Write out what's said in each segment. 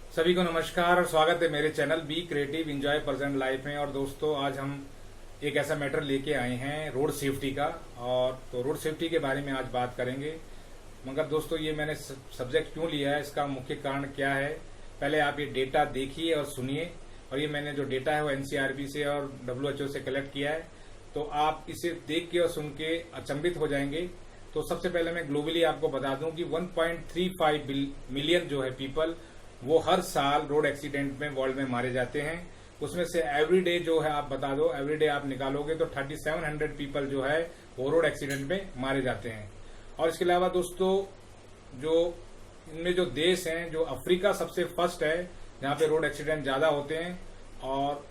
सभी को नमस्कार और स्वागत है मेरे channel be creative enjoy present life में। और दोस्तों, आज हम एक ऐसा मैटर लेके आए हैं रोड सेफ्टी का। और तो रोड सेफ्टी के बारे में आज बात करेंगे। मगर दोस्तों, ये मैंने सब्जेक्ट क्यों लिया है, इसका मुख्य कारण क्या है, पहले आप ये डेटा देखिए और सुनिए। और ये मैंने जो डेटा है वो एनसीआरबी से और WHO से कलेक्ट किया है, तो आप इसे देख के और सुन के अचंभित हो जाएंगे। तो सबसे पहले मैं ग्लोबली आपको बता दूं कि 1.35 मिलियन जो है पीपल, वो हर साल रोड एक्सीडेंट में वर्ल्ड में मारे जाते हैं। उसमें से एवरीडे जो है, आप बता दो, एवरीडे आप निकालोगे तो 3700 पीपल जो है वो रोड एक्सीडेंट में मारे जाते हैं। और इसके अलावा दोस्तों, जो इनमें जो देश हैं, जो अफ्रीका सबसे फर्स्ट है जहाँ पे रोड एक्सीडेंट ज्यादा होते हैं, और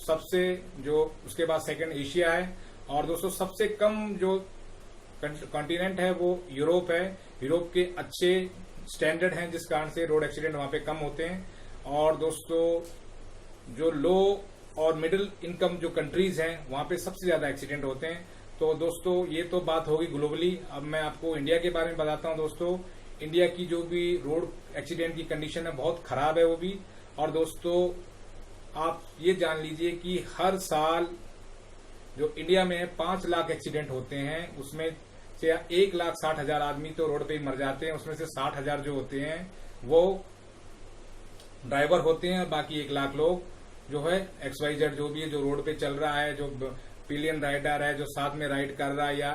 सबसे जो उसके बाद सेकंड एशिया है। और दोस्तों, सबसे कम जो कॉन्टिनेंट है वो यूरोप है। यूरोप के अच्छे स्टैंडर्ड हैं, जिस कारण से रोड एक्सीडेंट वहां पे कम होते हैं। और दोस्तों, जो लो और मिडिल इनकम जो कंट्रीज हैं वहां पे सबसे ज्यादा एक्सीडेंट होते हैं। तो दोस्तों, ये तो बात होगी ग्लोबली। अब मैं आपको इंडिया के बारे में बताता हूं। दोस्तों, इंडिया की जो भी रोड एक्सीडेंट की कंडीशन है बहुत खराब है वो भी। और दोस्तों, आप ये जान लीजिए कि हर साल जो इंडिया में 5 लाख एक्सीडेंट होते हैं, उसमें से 1,60,000 आदमी तो रोड पे ही मर जाते हैं। उसमें से 60,000 जो होते हैं वो ड्राइवर होते हैं, और बाकी 1 लाख लोग जो है XYZ जो भी है, जो रोड पे चल रहा है, जो पिलियन राइडर है, जो साथ में राइड कर रहा है, या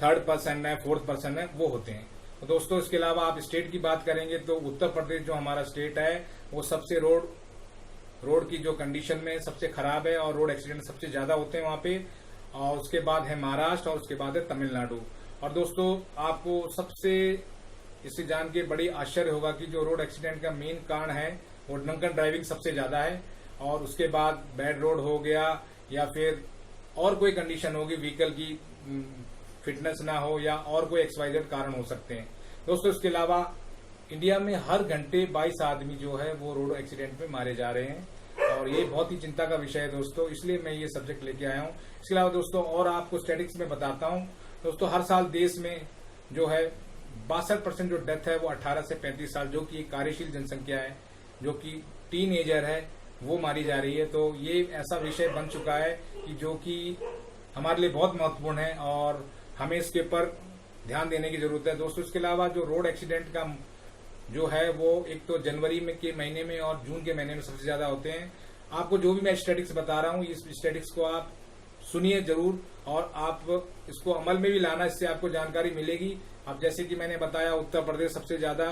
थर्ड पर्सन है, फोर्थ पर्सन है, वो होते हैं। तो दोस्तों, इसके अलावा आप स्टेट की बात करेंगे तो उत्तर प्रदेश जो हमारा स्टेट है वो सबसे रोड की जो कंडीशन में सबसे खराब है, और रोड एक्सीडेंट सबसे ज्यादा होते हैं वहां पे। और उसके बाद है महाराष्ट्र, और उसके बाद है तमिलनाडु। और दोस्तों, आपको सबसे इससे जान के बड़ी आश्चर्य होगा कि जो रोड एक्सीडेंट का मेन कारण है वो ड्रंकन ड्राइविंग सबसे ज्यादा है। और उसके बाद बैड रोड हो गया, या फिर और कोई कंडीशन होगी, व्हीकल की फिटनेस ना हो, या और कोई XYZ कारण हो सकते हैं। दोस्तों, इसके अलावा इंडिया में हर घंटे 22 आदमी जो है वो रोड एक्सीडेंट में मारे जा रहे हैं, और ये बहुत ही चिंता का विषय है दोस्तों। इसलिए मैं ये सब्जेक्ट लेके आया हूँ। इसके अलावा दोस्तों, और आपको स्टैटिस्टिक्स में बताता हूँ। दोस्तों, हर साल देश में जो है 62% जो डेथ है वो 18 से 35 साल, जो कि एक कार्यशील जनसंख्या है, जो कि टीन एजर है, वो मारी जा रही है। तो ये ऐसा विषय बन चुका है कि जो कि हमारे लिए बहुत महत्वपूर्ण है, और हमें इसके ऊपर ध्यान देने की जरूरत है दोस्तों। इसके अलावा जो रोड एक्सीडेंट का जो है वो एक तो जनवरी में के महीने में और जून के महीने में सबसे ज्यादा होते हैं। आपको जो भी मैं स्टैटिस्टिक्स बता रहा हूँ, इस स्टैटिस्टिक्स को आप सुनिए जरूर, और आप इसको अमल में भी लाना, इससे आपको जानकारी मिलेगी। अब जैसे कि मैंने बताया, उत्तर प्रदेश सबसे ज्यादा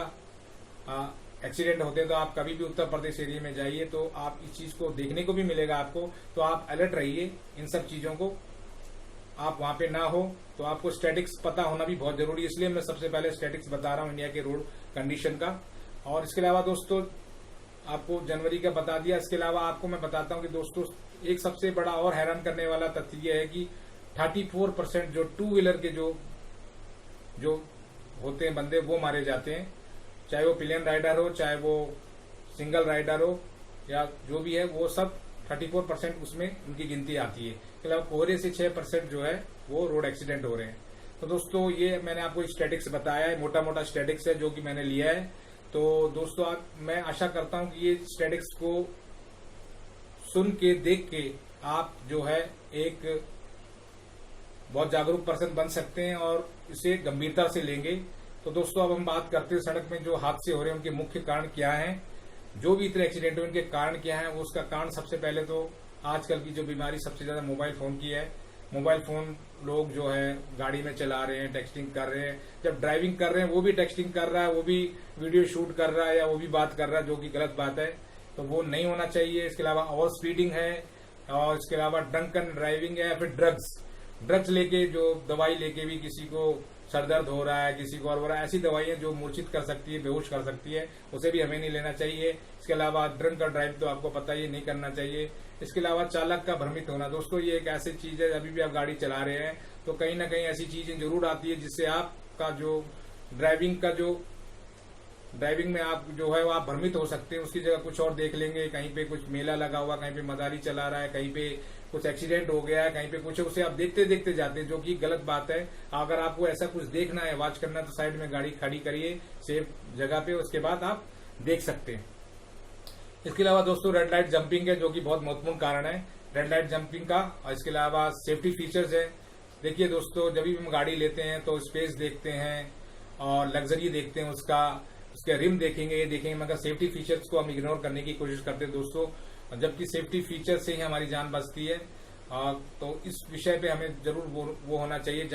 एक्सीडेंट होते हैं, तो आप कभी भी उत्तर प्रदेश एरिया में जाइए तो आप इस चीज को देखने को भी मिलेगा आपको। तो आप अलर्ट रहिए इन सब चीजों को, आप वहां पे ना हो। तो आपको स्टैटिस्टिक्स पता होना भी बहुत जरूरी है, इसलिए मैं सबसे पहले स्टैटिस्टिक्स बता रहा हूँ इंडिया के रोड कंडीशन का। और इसके अलावा दोस्तों, आपको जनवरी का बता दिया। इसके अलावा आपको मैं बताता हूँ कि दोस्तों, एक सबसे बड़ा और हैरान करने वाला तथ्य यह है कि 34% जो 2 व्हीलर के जो होते हैं बंदे, वो मारे जाते हैं। चाहे वो पिलियन राइडर हो, चाहे वो सिंगल राइडर हो, या जो भी है, वो सब 34% उसमें उनकी गिनती आती है। इसके अलावा कोहरे से 6% जो है वो रोड एक्सीडेंट हो रहे हैं। तो दोस्तों, ये मैंने आपको स्टैटिस्टिक्स बताया है, मोटा मोटा स्टैटिस्टिक्स है जो कि मैंने लिया है। तो दोस्तों, मैं आशा करता हूं कि ये स्टैटिस्टिक्स को सुन के, देख के आप जो है एक बहुत जागरूक पर्सन बन सकते हैं, और इसे गंभीरता से लेंगे। तो दोस्तों, अब हम बात करते हैं सड़क में जो हादसे हो रहे हैं उनके मुख्य कारण क्या हैं। जो भी इतने एक्सीडेंट हुए उनके कारण क्या है, वो उसका कारण सबसे पहले तो आजकल की जो बीमारी सबसे ज्यादा मोबाइल फोन की है। मोबाइल फोन लोग जो है गाड़ी में चला रहे हैं, टेक्सटिंग कर रहे हैं, जब ड्राइविंग कर रहे हैं वो भी टेक्सटिंग कर रहा है, वो भी वीडियो शूट कर रहा है, या वो भी बात कर रहा है, जो कि गलत बात है। तो वो नहीं होना चाहिए। इसके अलावा ओवर स्पीडिंग है, और इसके अलावा ड्रंकन ड्राइविंग है, या फिर ड्रग्स लेके, जो दवाई लेके भी किसी को सर दर्द हो रहा है, किसी को और हो रहा है, ऐसी दवाइयां जो मूर्छित कर सकती है, बेहोश कर सकती है, उसे भी हमें नहीं लेना चाहिए। इसके अलावा ड्रंक और ड्राइव तो आपको पता ही नहीं करना चाहिए। इसके अलावा चालक का भ्रमित होना, दोस्तों ये एक ऐसी चीज है, अभी भी आप गाड़ी चला रहे हैं तो कहीं ना कहीं ऐसी चीजें जरूर आती है जिससे आपका जो ड्राइविंग में आप जो है वो आप भ्रमित हो सकते हैं। उसकी जगह कुछ और देख लेंगे, कहीं पे कुछ मेला लगा हुआ, कहीं पे मदारी चला रहा है, कहीं पे कुछ एक्सीडेंट हो गया है, कहीं पे कुछ, उसे आप देखते देखते जाते हैं, जो कि गलत बात है। अगर आपको ऐसा कुछ देखना है, वॉच करना है, तो साइड में गाड़ी खड़ी करिए सेफ जगह पे, उसके बाद आप देख सकते हैं। इसके अलावा दोस्तों रेड लाइट जंपिंग है, जो कि बहुत महत्वपूर्ण कारण है रेड लाइट जंपिंग का। और इसके अलावा सेफ्टी फीचर्स है। देखिए दोस्तों, जब भी हम गाड़ी लेते हैं तो स्पेस देखते हैं और लग्जरी देखते हैं, उसके रिम देखेंगे, ये देखेंगे, मगर सेफ्टी फीचर्स को हम इग्नोर करने की कोशिश करते हैं दोस्तों, जबकि सेफ्टी फीचर से ही हमारी जान बचती है। तो इस विषय पे हमें जरूर वो होना चाहिए,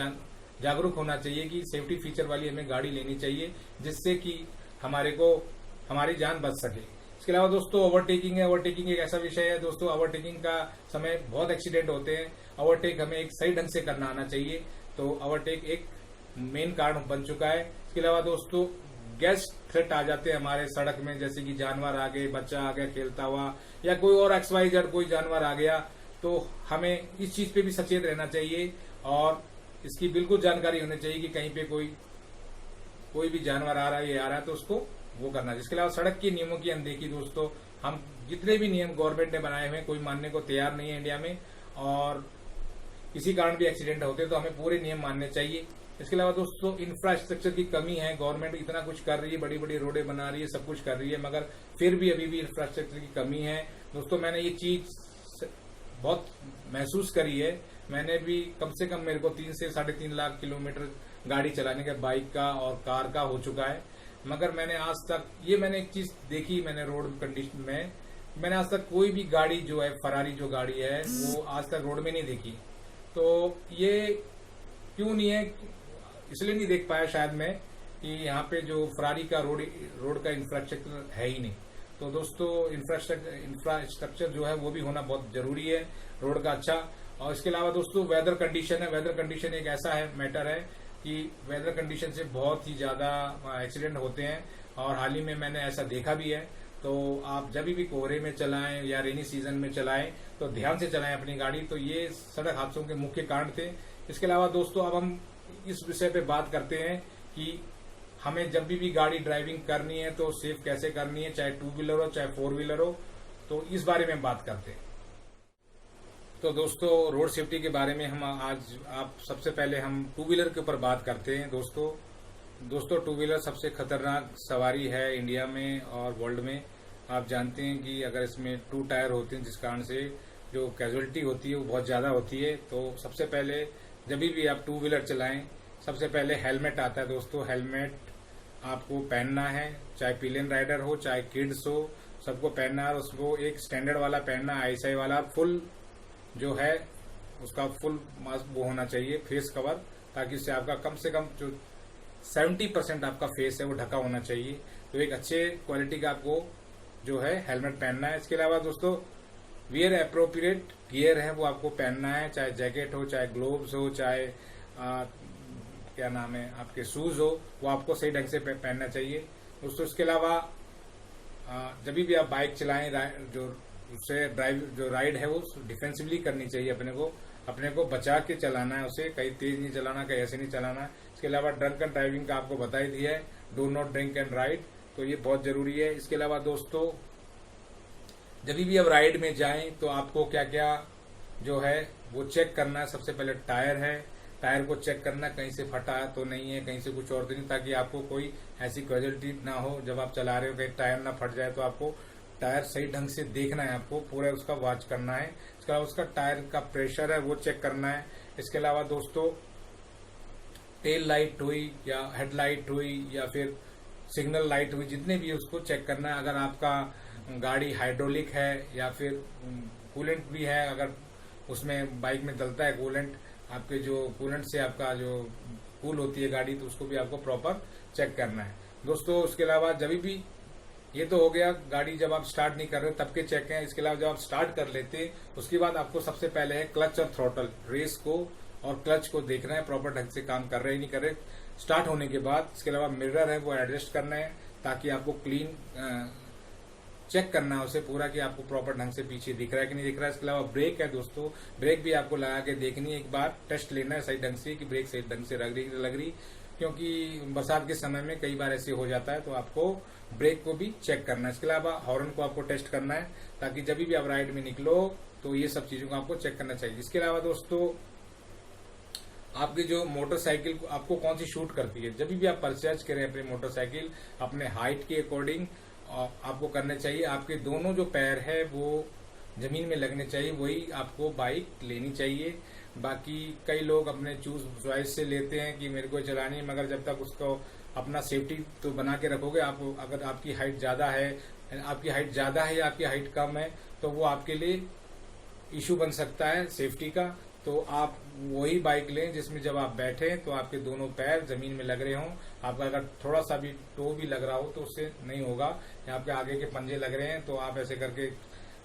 जागरूक होना चाहिए कि सेफ्टी फीचर वाली हमें गाड़ी लेनी चाहिए, जिससे कि हमारी जान बच सके। इसके अलावा दोस्तों ओवरटेकिंग है। ओवरटेकिंग एक ऐसा विषय है दोस्तों, ओवरटेकिंग का समय बहुत एक्सीडेंट होते हैं। ओवरटेक हमें एक सही ढंग से करना आना चाहिए, तो ओवरटेक एक मेन कारण बन चुका है। इसके अलावा दोस्तों गैस थ्रेट आ जाते हैं हमारे सड़क में, जैसे कि जानवर आ गए, बच्चा आ गया खेलता हुआ, या कोई और XYZ कोई जानवर आ गया, तो हमें इस चीज पे भी सचेत रहना चाहिए और इसकी बिल्कुल जानकारी होनी चाहिए कि कहीं पे कोई भी जानवर आ रहा है, ये आ रहा है, तो उसको वो करना है। इसके अलावा सड़क के नियमों की अनदेखी दोस्तों, हम जितने भी नियम गवर्नमेंट ने बनाए हुए कोई मानने को तैयार नहीं है इंडिया में, और किसी कारण भी एक्सीडेंट होते हैं तो हमें पूरे नियम मानने चाहिए। इसके अलावा दोस्तों इंफ्रास्ट्रक्चर की कमी है। गवर्नमेंट इतना कुछ कर रही है, बड़ी बड़ी रोडें बना रही है, सब कुछ कर रही है, मगर फिर भी अभी भी इंफ्रास्ट्रक्चर की कमी है दोस्तों। मैंने ये चीज बहुत महसूस करी है। मैंने भी कम से कम मेरे को 3 से 3.5 लाख किलोमीटर गाड़ी चलाने का बाइक का और कार का हो चुका है, मगर मैंने आज तक मैंने एक चीज देखी, मैंने रोड कंडीशन में मैंने आज तक कोई भी गाड़ी जो है, फरारी जो गाड़ी है, वो आज तक रोड में नहीं देखी। तो ये क्यों नहीं है, इसलिए नहीं देख पाया शायद मैं, कि यहाँ पे जो फरारी का रोड का इंफ्रास्ट्रक्चर है ही नहीं। तो दोस्तों इंफ्रास्ट्रक्चर जो है वो भी होना बहुत जरूरी है, रोड का अच्छा। और इसके अलावा दोस्तों वेदर कंडीशन है। वेदर कंडीशन एक ऐसा मैटर है कि वेदर कंडीशन से बहुत ही ज्यादा एक्सीडेंट होते हैं, और हाल ही में मैंने ऐसा देखा भी है। तो आप जब भी कोहरे में चलाएं या रेनी सीजन में चलाएं तो ध्यान से चलाएं अपनी गाड़ी। तो ये सड़क हादसों के मुख्य कारण थे। इसके अलावा दोस्तों अब हम इस विषय पे बात करते हैं कि हमें जब भी गाड़ी ड्राइविंग करनी है तो सेफ कैसे करनी है, चाहे 2 व्हीलर हो चाहे 4 व्हीलर हो। तो इस बारे में बात करते हैं। तो दोस्तों रोड सेफ्टी के बारे में हम आज सबसे पहले हम 2 व्हीलर के ऊपर बात करते हैं दोस्तों 2 व्हीलर सबसे खतरनाक सवारी है इंडिया में और वर्ल्ड में। आप जानते हैं कि अगर इसमें 2 टायर होते हैं, जिस कारण से जो कैजुअलिटी होती है वो बहुत ज्यादा होती है। तो सबसे पहले जब भी आप 2 व्हीलर चलाएं, सबसे पहले हेलमेट आता है दोस्तों। हेलमेट आपको पहनना है, चाहे पिलियन राइडर हो चाहे किड्स हो, सबको पहनना है। उसको एक स्टैंडर्ड वाला पहनना, ISI वाला, फुल जो है उसका फुल मास्क वो होना चाहिए, फेस कवर, ताकि उससे आपका कम से कम जो 70% आपका फेस है वो ढका होना चाहिए। तो एक अच्छे क्वालिटी का आपको जो है हेलमेट पहनना है। इसके अलावा दोस्तों वियर एप्रोप्रिएट गियर है वो आपको पहनना है, चाहे जैकेट हो, चाहे ग्लोव्स हो, चाहे क्या नाम है आपके शूज हो, वो आपको सही ढंग से पहनना चाहिए दोस्तों। इसके अलावा जब भी आप बाइक चलाएं, जो राइड है वो डिफेंसिवली करनी चाहिए। अपने को बचा के चलाना है, उसे कहीं तेज नहीं चलाना, कहीं ऐसे नहीं चलाना। इसके अलावा ड्रंक एंड ड्राइविंग का आपको बता ही दिया है, do not drink and ride, तो ये बहुत जरूरी है। इसके अलावा दोस्तों जब भी आप राइड में जाएं तो आपको क्या क्या जो है वो चेक करना है। सबसे पहले टायर को चेक करना, कहीं से फटा तो नहीं है, कहीं से कुछ और तो नहीं, ताकि आपको कोई ऐसी कैजुअलिटी ना हो जब आप चला रहे हो, कहीं टायर ना फट जाए। तो आपको टायर सही ढंग से देखना है, आपको पूरा उसका वॉच करना है। इसके अलावा उसका टायर का प्रेशर है वो चेक करना है। इसके अलावा दोस्तों टेल लाइट हुई या हेडलाइट हुई या फिर सिग्नल लाइट हुई, जितने भी उसको चेक करना है। अगर आपका गाड़ी हाइड्रोलिक है या फिर कूलेंट भी है, अगर उसमें बाइक में डलता है कूलेंट, आपके जो कूलेंट से आपका जो कूल होती है गाड़ी, तो उसको भी आपको प्रॉपर चेक करना है दोस्तों। उसके अलावा जब भी ये तो हो गया गाड़ी जब आप स्टार्ट नहीं कर रहे तब के चेक हैं। इसके अलावा जब आप स्टार्ट कर लेते उसके बाद आपको सबसे पहले है क्लच और थ्रोटल, रेस को और क्लच को देखना है प्रॉपर ढंग से काम कर रहे हैं नहीं कर रहे स्टार्ट होने के बाद। इसके अलावा मिरर है वो एडजस्ट करना है, ताकि आपको क्लीन चेक करना है उसे पूरा कि आपको प्रॉपर ढंग से पीछे दिख रहा है कि नहीं दिख रहा है। इसके अलावा ब्रेक है दोस्तों, ब्रेक भी आपको लगा के देखनी है, एक बार टेस्ट लेना है सही ढंग से कि ब्रेक सही ढंग से लग रही, क्योंकि बरसात के समय में कई बार ऐसे हो जाता है। तो आपको ब्रेक को भी चेक करना है। इसके अलावा हॉर्न को आपको टेस्ट करना है, ताकि जब भी आप राइड में निकलो तो ये सब चीजों को आपको चेक करना चाहिए। इसके अलावा दोस्तों आपकी जो मोटरसाइकिल आपको कौन सी शूट करती है, जब भी आप परचेज करें अपनी मोटरसाइकिल अपने हाइट के अकॉर्डिंग आपको करने चाहिए। आपके दोनों जो पैर है वो जमीन में लगने चाहिए, वही आपको बाइक लेनी चाहिए। बाकी कई लोग अपने चॉइस से लेते हैं कि मेरे को चलानी है, मगर जब तक उसको अपना सेफ्टी तो बना के रखोगे। आप अगर आपकी हाइट ज्यादा है या आपकी हाइट कम है तो वो आपके लिए इशू बन सकता है सेफ्टी का। तो आप वही बाइक लें जिसमें जब आप बैठे तो आपके दोनों पैर जमीन में लग रहे हों। आपका अगर थोड़ा सा भी टो भी लग रहा हो तो उससे नहीं होगा, या आपके आगे के पंजे लग रहे हैं तो आप ऐसे करके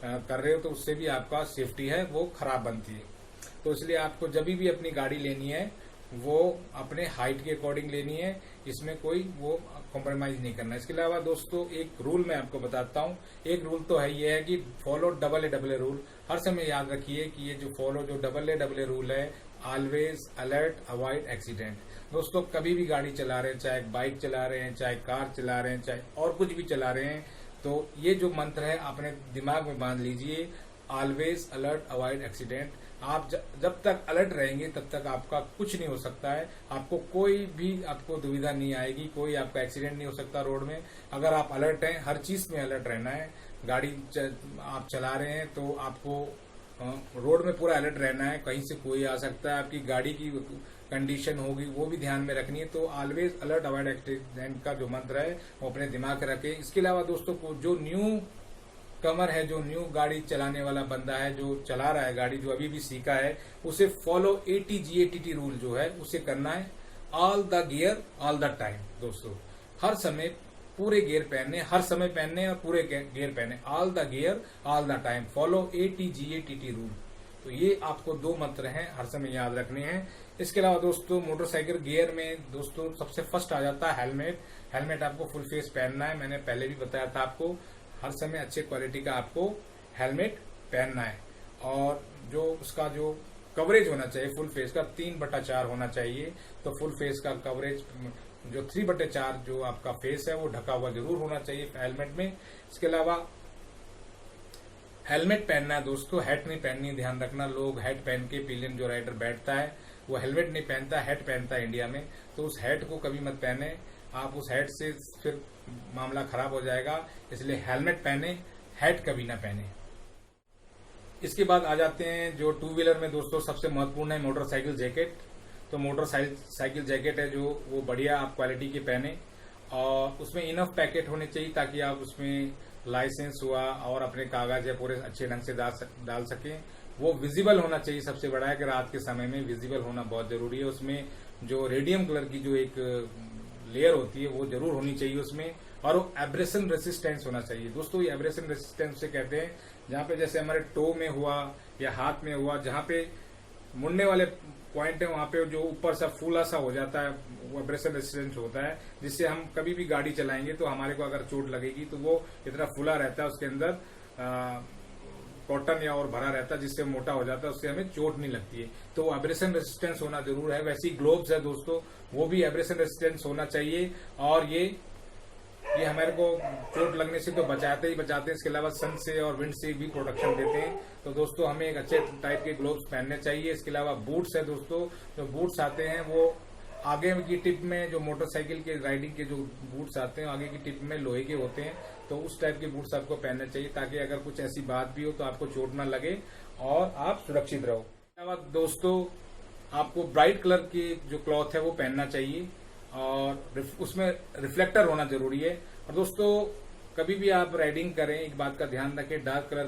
कर रहे हो तो उससे भी आपका सेफ्टी है वो खराब बनती है। तो इसलिए आपको जब भी अपनी गाड़ी लेनी है वो अपने हाइट के अकॉर्डिंग लेनी है, इसमें कोई वो कॉम्प्रोमाइज नहीं करना। इसके अलावा दोस्तों एक रूल मैं आपको बताता हूँ। एक रूल तो है ये है कि फॉलो AA रूल। हर समय याद रखिए कि ये जो AA रूल है, ऑलवेज अलर्ट अवॉइड एक्सीडेंट। दोस्तों कभी भी गाड़ी चला रहे हैं, चाहे बाइक चला रहे हैं, चाहे कार चला रहे हैं, चाहे और कुछ भी चला रहे हैं, तो ये जो मंत्र है अपने दिमाग में बांध लीजिए, ऑलवेज अलर्ट अवॉइड एक्सीडेंट। आप जब तक अलर्ट रहेंगे तब तक आपका कुछ नहीं हो सकता है, आपको कोई भी आपको दुविधा नहीं आएगी, कोई आपका एक्सीडेंट नहीं हो सकता रोड में। अगर आप अलर्ट हैं, हर चीज में अलर्ट रहना है। गाड़ी आप चला रहे हैं तो आपको रोड में पूरा अलर्ट रहना है, कहीं से कोई आ सकता है, आपकी गाड़ी की कंडीशन होगी वो भी ध्यान में रखनी है। तो ऑलवेज अलर्ट अवॉइड एक्सीडेंट का जो मंत्र है वो अपने दिमाग में रखें। इसके अलावा दोस्तों को जो न्यू कमर है, जो न्यू गाड़ी चलाने वाला बंदा है, जो चला रहा है गाड़ी, जो अभी भी सीखा है, उसे फॉलो ATGATT रूल जो है उसे करना है। All the gear all the time. दोस्तों हर समय पूरे गियर पहनने, हर समय पहनने और पूरे गियर पहनने। All the gear all the time, follow ATGATT rule. तो ये आपको दो मंत्र हैं, हर समय याद रखने हैं। इसके अलावा दोस्तों मोटरसाइकिल गियर में दोस्तों सबसे फर्स्ट आ जाता है हेलमेट। हेलमेट आपको फुल फेस पहनना है, मैंने पहले भी बताया था आपको। हर समय अच्छे क्वालिटी का आपको हेलमेट पहनना है, और जो उसका जो कवरेज होना चाहिए फुल फेस का 3/4 होना चाहिए। तो फुल फेस का कवरेज जो 3/4 जो आपका फेस है वो ढका हुआ जरूर होना चाहिए हेलमेट में। इसके अलावा हेलमेट पहनना है दोस्तों, हैट नहीं पहननी, ध्यान रखना। लोग हैट पहन के पिलियन जो राइडर बैठता है वो हेलमेट नहीं पहनता, हैट पहनता है इंडिया में। तो उस हैट को कभी मत पहने, आप उस हैट से फिर मामला खराब हो जाएगा। इसलिए हेलमेट पहने, हैट कभी ना पहने। इसके बाद आ जाते हैं जो टू व्हीलर में दोस्तों सबसे महत्वपूर्ण है मोटरसाइकिल जैकेट। तो मोटरसाइकिल जैकेट है जो वो बढ़िया आप क्वालिटी के पहने, और उसमें इनफ पैकेट होने चाहिए ताकि आप उसमें लाइसेंस हुआ और अपने कागज है पूरे अच्छे ढंग से डाल सकें। वो विजिबल होना चाहिए, सबसे बड़ा है कि रात के समय में विजिबल होना बहुत जरूरी है। उसमें जो रेडियम कलर की जो एक लेयर होती है वो जरूर होनी चाहिए उसमें, और वो एब्रेशन रेसिस्टेंस होना चाहिए। दोस्तों ये एब्रेशन रेसिस्टेंस से कहते हैं जहाँ पे जैसे हमारे टो में हुआ या हाथ में हुआ, जहाँ पे मुड़ने वाले पॉइंट है वहां पे जो ऊपर सा फूला सा हो जाता है वो एब्रेशन रेसिस्टेंस होता है, जिससे हम कभी भी गाड़ी चलाएंगे तो हमारे को अगर चोट लगेगी तो वो इतना फूला रहता है, उसके अंदर कॉटन या और भरा रहता है जिससे मोटा हो जाता है, उससे हमें चोट नहीं लगती है। तो एब्रेशन रेसिस्टेंस होना जरूर है। वैसे ही ग्लोव्स है दोस्तों, वो भी एब्रेशन रेसिस्टेंस होना चाहिए, और ये हमारे को चोट लगने से तो बचाते ही बचाते हैं, इसके अलावा सन से और विंड से भी प्रोटेक्शन देते हैं। तो दोस्तों हमें एक अच्छे टाइप के ग्लोव्स पहनने चाहिए। इसके अलावा बूट्स है दोस्तों, जो बूट्स आते हैं वो आगे की टिप में, जो मोटरसाइकिल के राइडिंग के जो बूट्स आते हैं आगे की टिप में लोहे के होते हैं, तो उस टाइप के बूट्स आपको पहनने चाहिए ताकि अगर कुछ ऐसी बात भी हो तो आपको चोट ना लगे और आप सुरक्षित रहो। इसके अलावा दोस्तों आपको ब्राइट कलर की जो क्लॉथ है वो पहनना चाहिए, और उसमें रिफ्लेक्टर होना जरूरी है। और दोस्तों कभी भी आप राइडिंग करें एक बात का ध्यान रखें, डार्क कलर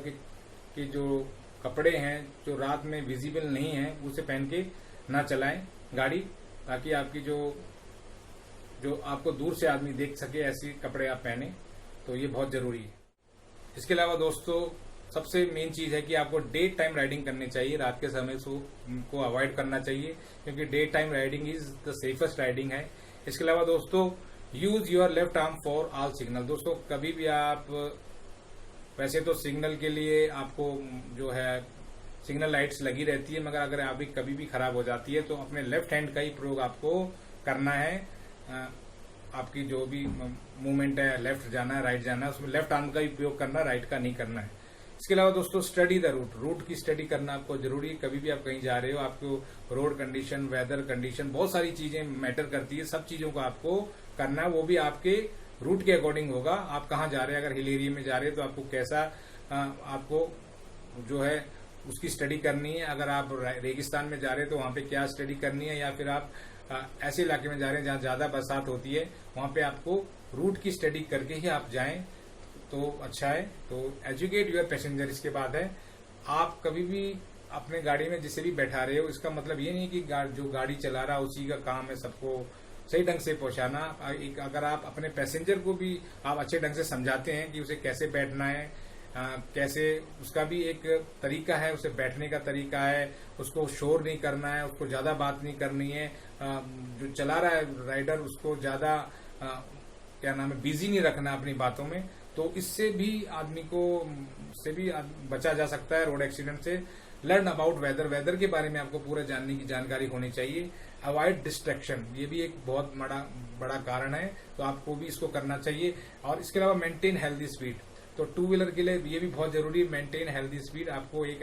के जो कपड़े हैं जो रात में विजिबल नहीं है उसे पहन के ना चलाएं गाड़ी, ताकि आपकी जो आपको दूर से आदमी देख सके ऐसे कपड़े आप पहने, तो ये बहुत जरूरी है। इसके अलावा दोस्तों सबसे मेन चीज है कि आपको डे टाइम राइडिंग करनी चाहिए, रात के समय को अवॉइड करना चाहिए, क्योंकि day time riding is the safest riding है। इसके अलावा दोस्तों use your left arm for all signal. दोस्तों कभी भी आप, वैसे तो सिग्नल के लिए आपको जो है सिग्नल लाइट्स लगी रहती है, मगर अगर आप कभी भी खराब हो जाती है तो अपने लेफ्ट हैंड का ही प्रयोग आपको करना है। आपकी जो भी मूवमेंट है, लेफ्ट जाना है राइट जाना है, उसमें लेफ्ट आर्म का ही प्रयोग करना है, राइट का नहीं करना है। इसके अलावा दोस्तों स्टडी द रूट की स्टडी करना आपको जरूरी है। कभी भी आप कहीं जा रहे हो, आपको रोड कंडीशन, वेदर कंडीशन, बहुत सारी चीजें मैटर करती है, सब चीजों को आपको करना है, वो भी आपके रूट के अकॉर्डिंग होगा। आप कहाँ जा रहे हैं, अगर हिल एरिया में जा रहे हैं तो आपको कैसा आपको जो है उसकी स्टडी करनी है। अगर आप रेगिस्तान में जा रहे हैं तो वहां पे क्या स्टडी करनी है, या फिर आप ऐसे इलाके में जा रहे हैं जहां ज्यादा बरसात होती है, वहां पे आपको रूट की स्टडी करके ही आप जाएं तो अच्छा है। तो एजुकेट योर पैसेंजर इसके बाद है। आप कभी भी अपने गाड़ी में जिसे भी बैठा रहे हो, इसका मतलब ये नहीं कि जो गाड़ी चला रहा है उसी का काम है सबको सही ढंग से पहुंचाना। अगर आप अपने पैसेंजर को भी आप अच्छे ढंग से समझाते हैं कि उसे कैसे बैठना है, कैसे उसका भी एक तरीका है, उसे बैठने का तरीका है, उसको शोर नहीं करना है, उसको ज्यादा बात नहीं करनी है, जो चला रहा है राइडर उसको ज्यादा क्या नाम है बिजी नहीं रखना अपनी बातों में, तो इससे भी आदमी को बचा जा सकता है रोड एक्सीडेंट से। लर्न अबाउट वेदर, वेदर के बारे में आपको पूरा जानने की जानकारी होनी चाहिए। अवॉइड डिस्ट्रैक्शन, ये भी एक बहुत बड़ा कारण है, तो आपको भी इसको करना चाहिए। और इसके अलावा मेंटेन हेल्दी स्पीड, तो टू व्हीलर के लिए ये भी बहुत जरूरी है, मेंटेन हेल्दी स्पीड। आपको एक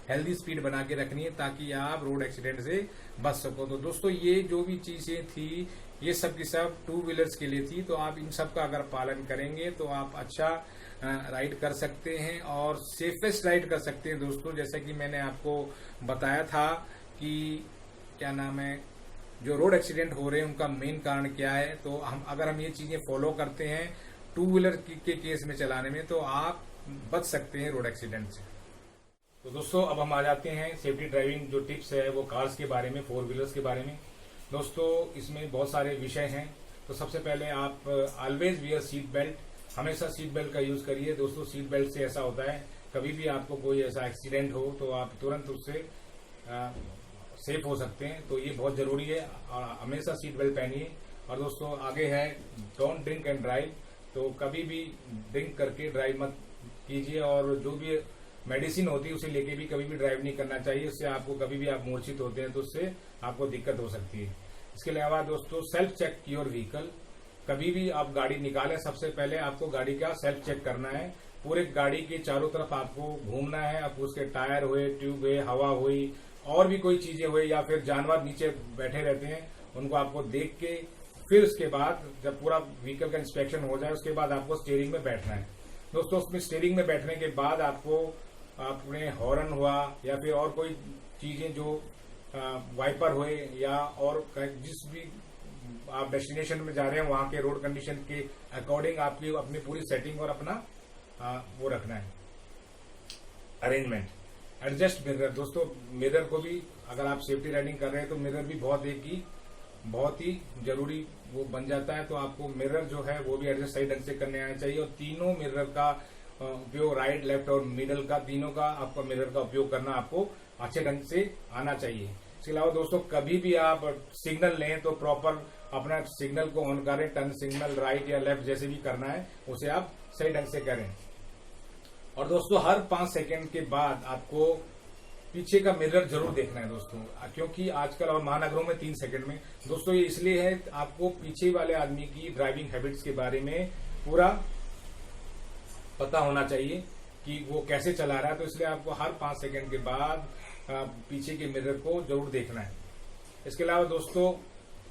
हेल्दी स्पीड बना के रखनी है ताकि आप रोड एक्सीडेंट से बच सको। तो दोस्तों ये जो भी चीजें थी ये सब की सब टू व्हीलर्स के लिए थी, तो आप इन सब का अगर पालन करेंगे तो आप अच्छा राइड कर सकते हैं और सेफेस्ट राइड कर सकते हैं। दोस्तों जैसा कि मैंने आपको बताया था कि क्या नाम है जो रोड एक्सीडेंट हो रहे हैं उनका मेन कारण क्या है, तो अगर हम ये चीजें फॉलो करते हैं टू व्हीलर के केस में चलाने में, तो आप बच सकते हैं रोड एक्सीडेंट से। तो दोस्तों अब हम आ जाते हैं सेफ्टी ड्राइविंग जो टिप्स है वो कार्स के बारे में, फोर व्हीलर्स के बारे में। दोस्तों इसमें बहुत सारे विषय हैं। तो सबसे पहले आप ऑलवेज वियर सीट बेल्ट, हमेशा सीट बेल्ट का यूज करिए। दोस्तों सीट बेल्ट से ऐसा होता है कभी भी आपको कोई ऐसा एक्सीडेंट हो तो आप तुरंत उससे सेफ हो सकते हैं, तो ये बहुत जरूरी है, हमेशा सीट बेल्ट पहनिए। और दोस्तों आगे है डोंट ड्रिंक एंड ड्राइव, तो कभी भी ड्रिंक करके ड्राइव मत कीजिए, और जो भी मेडिसिन होती है उसे लेके भी कभी भी ड्राइव नहीं करना चाहिए। उससे आपको कभी भी आप मूर्छित होते हैं तो उससे आपको दिक्कत हो सकती है। इसके अलावा दोस्तों सेल्फ चेक योर व्हीकल, कभी भी आप गाड़ी निकालें सबसे पहले आपको गाड़ी का सेल्फ चेक करना है। पूरे गाड़ी के चारों तरफ आपको घूमना है, आप उसके टायर हुए, ट्यूब हुए, हवा हुई, और भी कोई चीजें हुए, या फिर जानवर नीचे बैठे रहते हैं उनको आपको देख के फिर उसके बाद जब पूरा व्हीकल का इंस्पेक्शन हो जाए उसके बाद आपको स्टीयरिंग में बैठना है। दोस्तों उसमें स्टीयरिंग में बैठने के बाद आपको अपने हॉर्न हुआ या फिर और कोई चीजें जो वाइपर हुए या और जिस भी आप डेस्टिनेशन में जा रहे हैं वहां के रोड कंडीशन के अकॉर्डिंग आपकी अपनी पूरी सेटिंग और अपना वो रखना है अरेंजमेंट। एडजस्ट मिरर, दोस्तों मिरर को भी अगर आप सेफ्टी राइडिंग कर रहे हैं तो मिरर भी बहुत ही जरूरी वो बन जाता है, तो आपको मिरर जो है वो भी एडजस्ट सही ढंग से करने आना चाहिए। और तीनों मिरर का उपयोग, राइट लेफ्ट और मिडल का, तीनों का आपका मिरर का उपयोग करना आपको अच्छे ढंग से आना चाहिए। इसके अलावा दोस्तों कभी भी आप सिग्नल लें तो प्रॉपर अपना सिग्नल को ऑन करें, टर्न सिग्नल राइट या लेफ्ट जैसे भी करना है उसे आप सही ढंग से करें। और दोस्तों हर 5 सेकंड के बाद आपको पीछे का मिरर जरूर देखना है दोस्तों, क्योंकि आजकल और महानगरों में 3 सेकंड में। दोस्तों ये इसलिए है आपको पीछे वाले आदमी की ड्राइविंग हैबिट्स के बारे में पूरा पता होना चाहिए कि वो कैसे चला रहा है, तो इसलिए आपको हर 5 सेकंड के बाद पीछे के मिरर को जरूर देखना है। इसके अलावा दोस्तों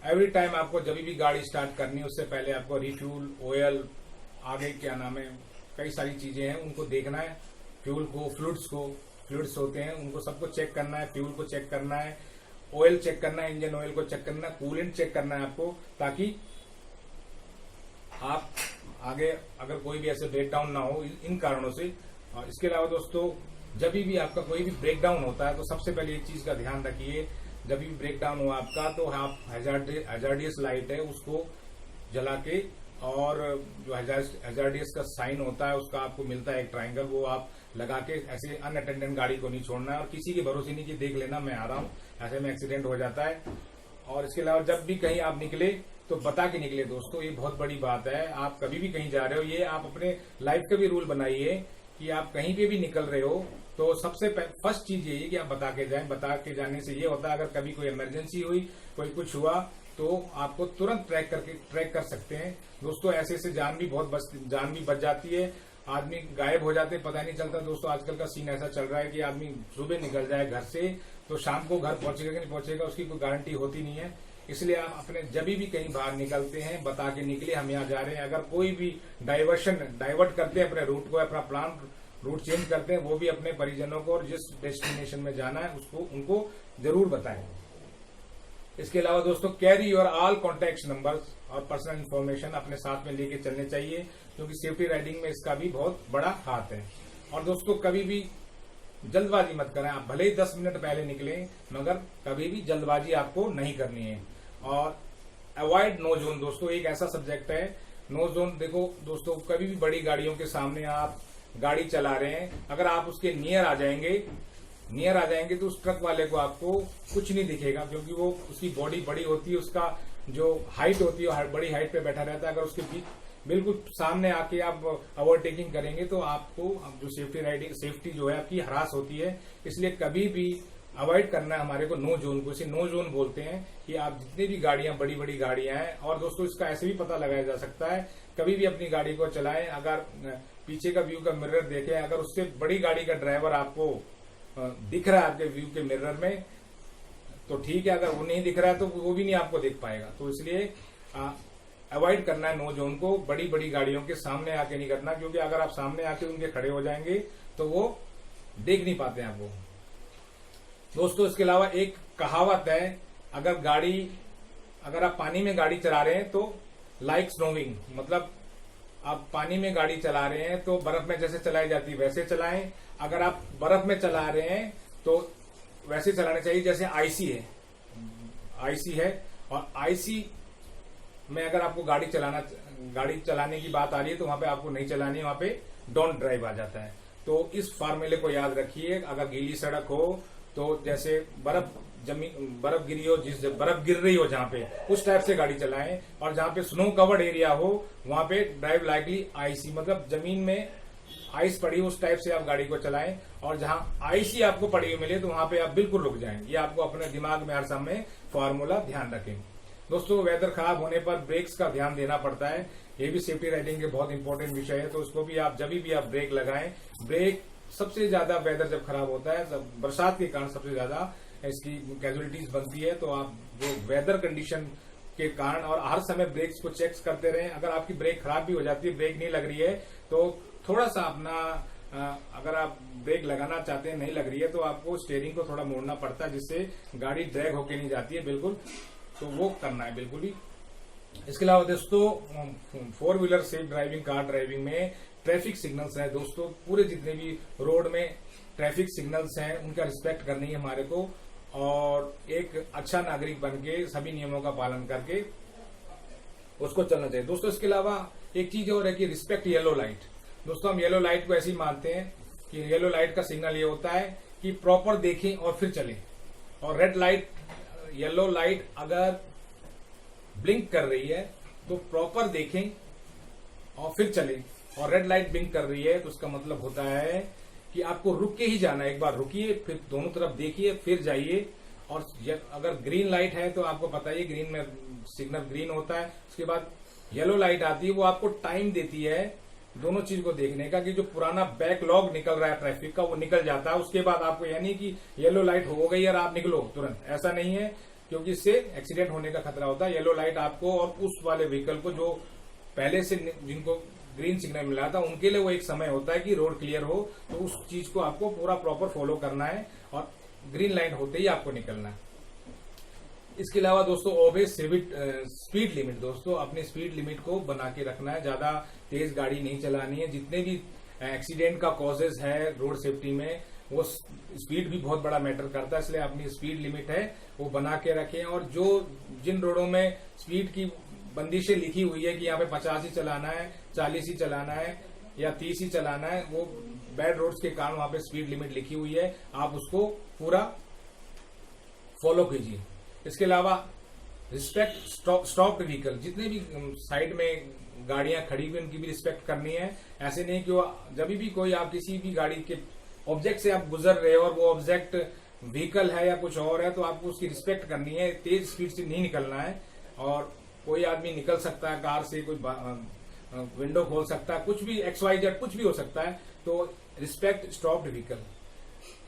एवरी टाइम आपको जब भी गाड़ी स्टार्ट करनी है उससे पहले आपको रिफ्यूल, ऑयल, आगे क्या नाम है कई सारी चीजें हैं उनको देखना है। फ्यूल को, फ्लूइड्स होते हैं उनको सबको चेक करना है, फ्यूल को चेक करना है, ऑयल चेक करना है, इंजन ऑयल को चेक करना है, कूलेंट चेक करना है आपको, ताकि आप आगे अगर कोई भी ऐसे ब्रेकडाउन ना हो इन कारणों से। और इसके अलावा दोस्तों जब भी आपका कोई भी ब्रेकडाउन होता है तो सबसे पहले एक चीज का ध्यान रखिए, जब भी ब्रेकडाउन हो आपका तो आप हैजार्डियस लाइट है उसको जला के, और जो हैजार्डियस का साइन होता है उसका आपको मिलता है एक ट्रायंगल, वो आप लगा के ऐसे अनअटेंडेंट गाड़ी को नहीं छोड़ना है, और किसी के भरोसे नहीं कि देख लेना मैं आ रहा हूँ, ऐसे में एक्सीडेंट हो जाता है। और इसके अलावा जब भी कहीं आप निकले तो बता के निकले दोस्तों, ये बहुत बड़ी बात है। आप कभी भी कहीं जा रहे हो, ये आप अपने लाइफ का भी रूल बनाइए कि आप कहीं पे भी निकल रहे हो तो सबसे फर्स्ट चीज यही है कि आप बता के जाएं। बता के जाने से ये होता है अगर कभी कोई इमरजेंसी हुई, कोई कुछ हुआ तो आपको तुरंत ट्रैक कर सकते हैं। दोस्तों ऐसे जान भी बच जाती है, आदमी गायब हो जाते हैं, पता नहीं चलता। दोस्तों आजकल का सीन ऐसा चल रहा है कि आदमी सुबह निकल जाए घर से तो शाम को घर पहुंचेगा कि नहीं पहुंचेगा उसकी कोई गारंटी होती नहीं है। इसलिए आप अपने जब भी कहीं बाहर निकलते हैं बता के निकले हम यहाँ जा रहे हैं। अगर कोई भी डाइवर्ट करते हैं अपने रूट को, अपना प्लान रूट चेंज करते हैं, वो भी अपने परिजनों को और जिस डेस्टिनेशन में जाना है उसको उनको जरूर बताएं। इसके अलावा दोस्तों carry your all contact numbers और पर्सनल इन्फॉर्मेशन अपने साथ में लेके चलने चाहिए, क्योंकि सेफ्टी राइडिंग में इसका भी बहुत बड़ा हाथ है। और दोस्तों कभी भी जल्दबाजी मत करें। आप भले ही 10 मिनट पहले निकलें, मगर कभी भी जल्दबाजी आपको नहीं करनी है। और अवॉइड नो जोन दोस्तों एक ऐसा सब्जेक्ट है। नो जोन देखो दोस्तों, कभी भी बड़ी गाड़ियों के सामने आप गाड़ी चला रहे हैं, अगर आप उसके नियर आ जाएंगे तो उस ट्रक वाले को आपको कुछ नहीं दिखेगा, क्योंकि वो उसकी बॉडी बड़ी होती है, उसका जो हाइट होती है बड़ी हाइट पे बैठा रहता है। अगर उसके बिल्कुल सामने आके आप ओवरटेकिंग करेंगे तो आपको जो सेफ्टी जो है आपकी हरास होती है। इसलिए कभी भी अवॉइड करना है हमारे को नो जोन को। इसे नो जोन बोलते हैं कि आप जितनी भी गाड़ियां बड़ी बड़ी गाड़ियां हैं, और दोस्तों इसका ऐसे भी पता लगाया जा सकता है, कभी भी अपनी गाड़ी को चलाएं, अगर पीछे का व्यू का मिरर देखें, अगर उससे बड़ी गाड़ी का ड्राइवर आपको दिख रहा है आपके व्यू के मिरर में तो ठीक है, अगर वो नहीं दिख रहा है तो वो भी नहीं आपको दिख पाएगा। तो इसलिए अवॉइड करना है नो जोन को। बड़ी बड़ी गाड़ियों के सामने आके नहीं करना, क्योंकि अगर आप सामने आके उनके खड़े हो जाएंगे तो वो देख नहीं पाते हैं आपको। दोस्तों इसके अलावा एक कहावत है, अगर आप पानी में गाड़ी चला रहे हैं तो लाइक स्नोविंग, मतलब आप पानी में गाड़ी चला रहे हैं तो बर्फ में जैसे चलाई जाती है वैसे चलाएं। अगर आप बर्फ में चला रहे हैं तो वैसे चलाना चाहिए जैसे आईसी है। और आईसी में अगर आपको गाड़ी चलाने की बात आ रही है तो वहां पे आपको नहीं चलानी है, वहां पे डोंट ड्राइव आ जाता है। तो इस फार्मूले को याद रखिए। अगर गीली सड़क हो तो जैसे बर्फ गिर रही हो जहां पे, उस टाइप से गाड़ी चलाएं। और जहां पे स्नो कवर्ड एरिया हो वहां पे ड्राइव लाइकली आईसी, मतलब जमीन में आइस पड़ी उस टाइप से आप गाड़ी को चलाएं। और जहां आईसी आपको पड़ी हुई मिले तो वहां पे आप बिल्कुल रुक जाएं। ये आपको अपने दिमाग में हर समय फॉर्मूला ध्यान रखें। दोस्तों वेदर खराब होने पर ब्रेक्स का ध्यान देना पड़ता है, ये भी सेफ्टी राइडिंग के बहुत इंपॉर्टेंट विषय है। तो उसको भी आप जब भी आप ब्रेक लगाएं, ब्रेक सबसे ज्यादा वेदर जब खराब होता है, जब बरसात के कारण सबसे ज्यादा इसकी कैजुअलिटीज बनती है। तो आप जो वेदर कंडीशन के कारण और हर समय ब्रेक्स को चेक करते रहें। अगर आपकी ब्रेक खराब भी हो जाती है, ब्रेक नहीं लग रही है, तो थोड़ा सा अगर आप ब्रेक लगाना चाहते हैं नहीं लग रही है तो आपको स्टीयरिंग को थोड़ा मोड़ना पड़ता है, जिससे गाड़ी ड्रैग होके नहीं जाती है बिल्कुल, तो वो करना है बिल्कुल ही। इसके अलावा दोस्तों 4 wheeler safe driving, car driving में ट्रैफिक सिग्नल्स है दोस्तों, पूरे जितने भी रोड में ट्रैफिक सिग्नल्स हैं उनका रिस्पेक्ट करनी है हमारे को, और एक अच्छा नागरिक बन के सभी नियमों का पालन करके उसको चलना चाहिए। दोस्तों इसके अलावा एक चीज और है कि रिस्पेक्ट येलो लाइट। दोस्तों हम येलो लाइट को ऐसे ही मानते हैं कि येलो लाइट का सिग्नल ये होता है कि प्रॉपर देखें और फिर चलें। और रेड लाइट, येलो लाइट अगर ब्लिंक कर रही है तो प्रॉपर देखें और फिर चलें। और रेड लाइट ब्लिंक कर रही है तो उसका मतलब होता है कि आपको रुक के ही जाना है। एक बार रुकिए, फिर दोनों तरफ देखिए, फिर जाइए। और अगर ग्रीन लाइट है तो आपको पता है ग्रीन में सिग्नल ग्रीन होता है, उसके बाद येलो लाइट आती है, वो आपको टाइम देती है दोनों चीज को देखने का कि जो पुराना बैकलॉग निकल रहा है ट्रैफिक का वो निकल जाता है। उसके बाद आपको यानी कि येलो लाइट हो गई और आप निकलो तुरंत, ऐसा नहीं है, क्योंकि इससे एक्सीडेंट होने का खतरा होता है। येलो लाइट आपको और उस वाले व्हीकल को जो पहले से जिनको ग्रीन सिग्नल मिला था उनके लिए वो एक समय होता है कि रोड क्लियर हो, तो उस चीज को आपको पूरा प्रॉपर फॉलो करना है और ग्रीन लाइट होते ही आपको निकलना है। इसके अलावा दोस्तों ऑब्वियस स्पीड लिमिट, दोस्तों अपनी स्पीड लिमिट को बना के रखना है, ज्यादा तेज गाड़ी नहीं चलानी है। जितने भी एक्सीडेंट का कॉजेज है रोड सेफ्टी में वो स्पीड भी बहुत बड़ा मैटर करता है, इसलिए अपनी स्पीड लिमिट है वो बना के रखें। और जिन रोडों में स्पीड की बंदिशें लिखी हुई है कि यहाँ पे 50 ही चलाना है, 40 ही चलाना है या 30 ही चलाना है, वो बैड रोड्स के कारण वहां पे स्पीड लिमिट लिखी हुई है, आप उसको पूरा फॉलो कीजिए। इसके अलावा रिस्पेक्ट स्टॉप्ड व्हीकल, जितने भी साइड में गाड़ियां खड़ी हुई उनकी भी रिस्पेक्ट करनी है। ऐसे नहीं कि जब भी कोई आप किसी भी गाड़ी के ऑब्जेक्ट से आप गुजर रहे हो और वो ऑब्जेक्ट व्हीकल है या कुछ और है तो आपको उसकी रिस्पेक्ट करनी है, तेज स्पीड से नहीं निकलना है। और कोई आदमी निकल सकता है कार से, कोई विंडो खोल सकता है, कुछ भी XYZ कुछ भी हो सकता है, तो रिस्पेक्ट स्टॉप्ड व्हीकल।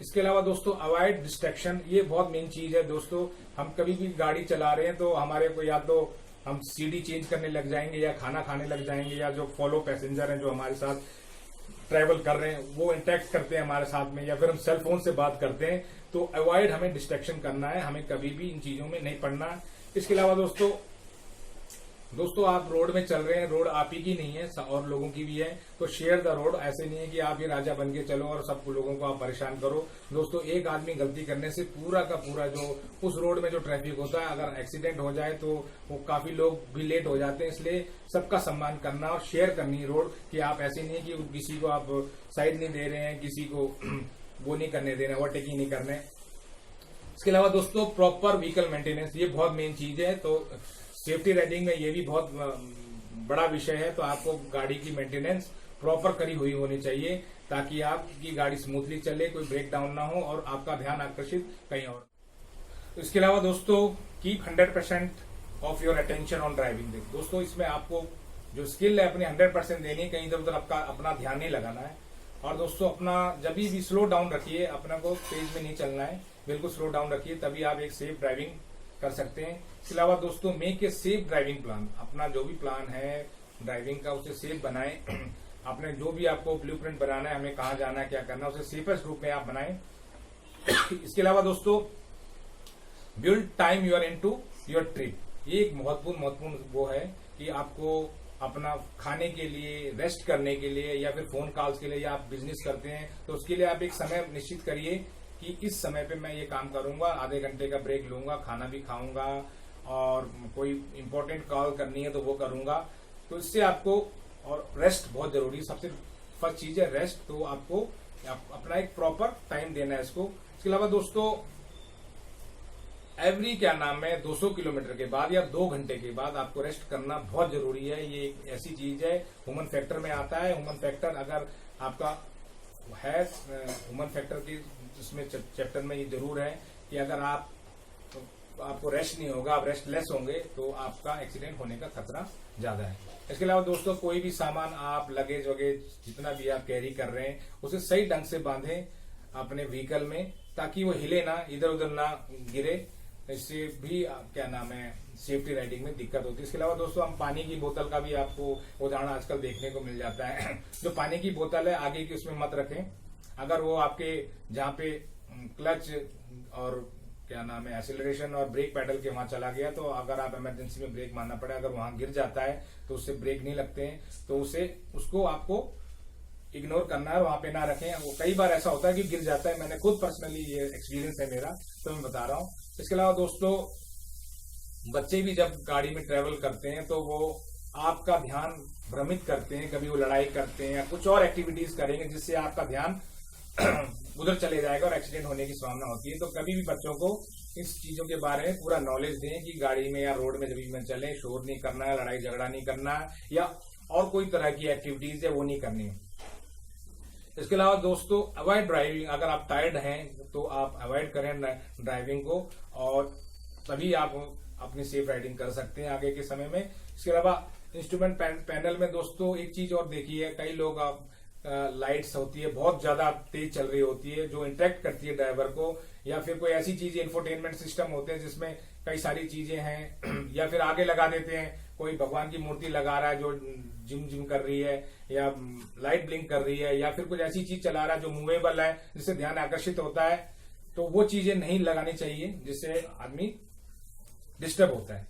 इसके अलावा दोस्तों अवॉइड डिस्ट्रैक्शन, ये बहुत मेन चीज है दोस्तों। हम कभी भी गाड़ी चला रहे हैं तो हमारे को या तो हम सीडी चेंज करने लग जाएंगे या खाना खाने लग जाएंगे, या जो फॉलो पैसेंजर हैं जो हमारे साथ ट्रैवल कर रहे हैं वो इंटरेक्ट करते हैं हमारे साथ में, या फिर हम सेल फोन से बात करते हैं। तो अवॉइड हमें डिस्ट्रैक्शन करना है, हमें कभी भी इन चीजों में नहीं पड़ना। इसके अलावा दोस्तों आप रोड में चल रहे हैं, रोड आप ही की नहीं है और लोगों की भी है, तो शेयर द रोड। ऐसे नहीं है कि आप ही राजा बन के चलो और सब लोगों को आप परेशान करो। दोस्तों एक आदमी गलती करने से पूरा का पूरा जो उस रोड में जो ट्रैफिक होता है, अगर एक्सीडेंट हो जाए तो वो काफी लोग भी लेट हो जाते हैं। इसलिए सबका सम्मान करना और शेयर करनी रोड, कि आप ऐसे नहीं है कि किसी को आप साइड नहीं दे रहे हैं, किसी को वो नहीं करने दे रहे, ओवरटेकिंग नहीं करने। इसके अलावा दोस्तों प्रॉपर व्हीकल मेंटेनेंस, ये बहुत मेन चीज है। तो सेफ्टी राइडिंग में ये भी बहुत बड़ा विषय है। तो आपको गाड़ी की मेंटेनेंस प्रॉपर करी हुई होनी चाहिए, ताकि आपकी गाड़ी स्मूथली चले, कोई ब्रेक डाउन ना हो और आपका ध्यान आकर्षित कहीं और। इसके अलावा दोस्तों keep 100% of your attention on driving. दोस्तों इसमें आपको जो स्किल है अपनी 100% देनी है, कहीं इधर उधर आपका अपना ध्यान नहीं लगाना है। और दोस्तों अपना जब भी स्लो डाउन रखिए, अपना को तेज में नहीं चलना है, बिल्कुल स्लो डाउन रखिए, तभी आप एक सेफ ड्राइविंग कर सकते हैं। इसके अलावा दोस्तों make a safe driving plan, अपना जो भी प्लान है ड्राइविंग का उसे सेफ बनाएं। आपने जो भी आपको ब्लूप्रिंट बनाना है, हमें कहाँ जाना है, क्या करना है, उसे सेफेस्ट रूप में आप बनाएं। इसके अलावा दोस्तों build time your into your trip, ये एक महत्वपूर्ण वो है कि आपको अपना खाने के लिए, रेस्ट करने के लिए, या फिर फोन कॉल्स के लिए, या आप बिजनेस करते हैं तो उसके लिए आप एक समय निश्चित करिए कि इस समय पे मैं ये काम करूंगा, आधे घंटे का ब्रेक लूंगा, खाना भी खाऊंगा और कोई इंपॉर्टेंट कॉल करनी है तो वो करूंगा। तो इससे आपको, और रेस्ट बहुत जरूरी है, सबसे फर्स्ट चीज है रेस्ट। तो आपको अपना एक प्रॉपर टाइम देना है इसको। इसके अलावा दोस्तों एवरी 200 किलोमीटर के बाद या 2 घंटे के बाद आपको रेस्ट करना बहुत जरूरी है। ये एक ऐसी चीज है, ह्यूमन फैक्टर में आता है। ह्यूमन फैक्टर अगर आपका है, ह्यूमन फैक्टर की इसमें चैप्टर में ये जरूर है कि अगर आपको रेस्ट नहीं होगा, आप रेस्टलेस होंगे, तो आपका एक्सीडेंट होने का खतरा ज्यादा है। इसके अलावा दोस्तों कोई भी सामान आप लगेज वगेज जितना भी आप कैरी कर रहे हैं उसे सही ढंग से बांधें अपने व्हीकल में, ताकि वो हिले ना, इधर उधर ना गिरे। इससे भी सेफ्टी राइडिंग में दिक्कत होती है। इसके अलावा दोस्तों हम पानी की बोतल का भी आपको उदाहरण आजकल देखने को मिल जाता है। जो पानी की बोतल है आगे की उसमें मत रखें, अगर वो आपके जहाँ पे क्लच और एक्सीलरेशन और ब्रेक पैडल के वहां चला गया, तो अगर आप इमरजेंसी में ब्रेक मारना पड़े, अगर वहां गिर जाता है तो उससे ब्रेक नहीं लगते हैं, तो उसको आपको इग्नोर करना है, वहां पे ना रखें। वो कई बार ऐसा होता है कि गिर जाता है, मैंने खुद पर्सनली ये एक्सपीरियंस है मेरा, तो मैं बता रहा हूँ। इसके अलावा दोस्तों बच्चे भी जब गाड़ी में ट्रेवल करते हैं तो वो आपका ध्यान भ्रमित करते हैं, कभी वो लड़ाई करते हैं या कुछ और एक्टिविटीज करेंगे जिससे आपका ध्यान उधर चले जाएगा और एक्सीडेंट होने की संभावना होती है। तो कभी भी बच्चों को इस चीजों के बारे में पूरा नॉलेज दें कि गाड़ी में या रोड में जब भी में चले, शोर नहीं करना है, लड़ाई झगड़ा नहीं करना है, या और कोई तरह की एक्टिविटीज है वो नहीं करनी है। इसके अलावा दोस्तों अवॉइड ड्राइविंग, अगर आप टायर्ड हैं तो आप अवॉइड करें ड्राइविंग को, और तभी आप अपनी सेफ राइडिंग कर सकते हैं आगे के समय में। इसके अलावा इंस्ट्रूमेंट पैनल में दोस्तों एक चीज और देखिए, कई लोग लाइट्स होती है बहुत ज्यादा तेज चल रही होती है जो इंटरेक्ट करती है ड्राइवर को, या फिर कोई ऐसी चीज इंफोटेनमेंट सिस्टम होते हैं जिसमें कई सारी चीजें हैं, या फिर आगे लगा देते हैं, कोई भगवान की मूर्ति लगा रहा है जो जिम कर रही है, या लाइट ब्लिंक कर रही है, या फिर कुछ ऐसी चीज चला रहा है जो मूवेबल है जिससे ध्यान आकर्षित होता है, तो वो चीजें नहीं लगानी चाहिए जिससे आदमी डिस्टर्ब होता है।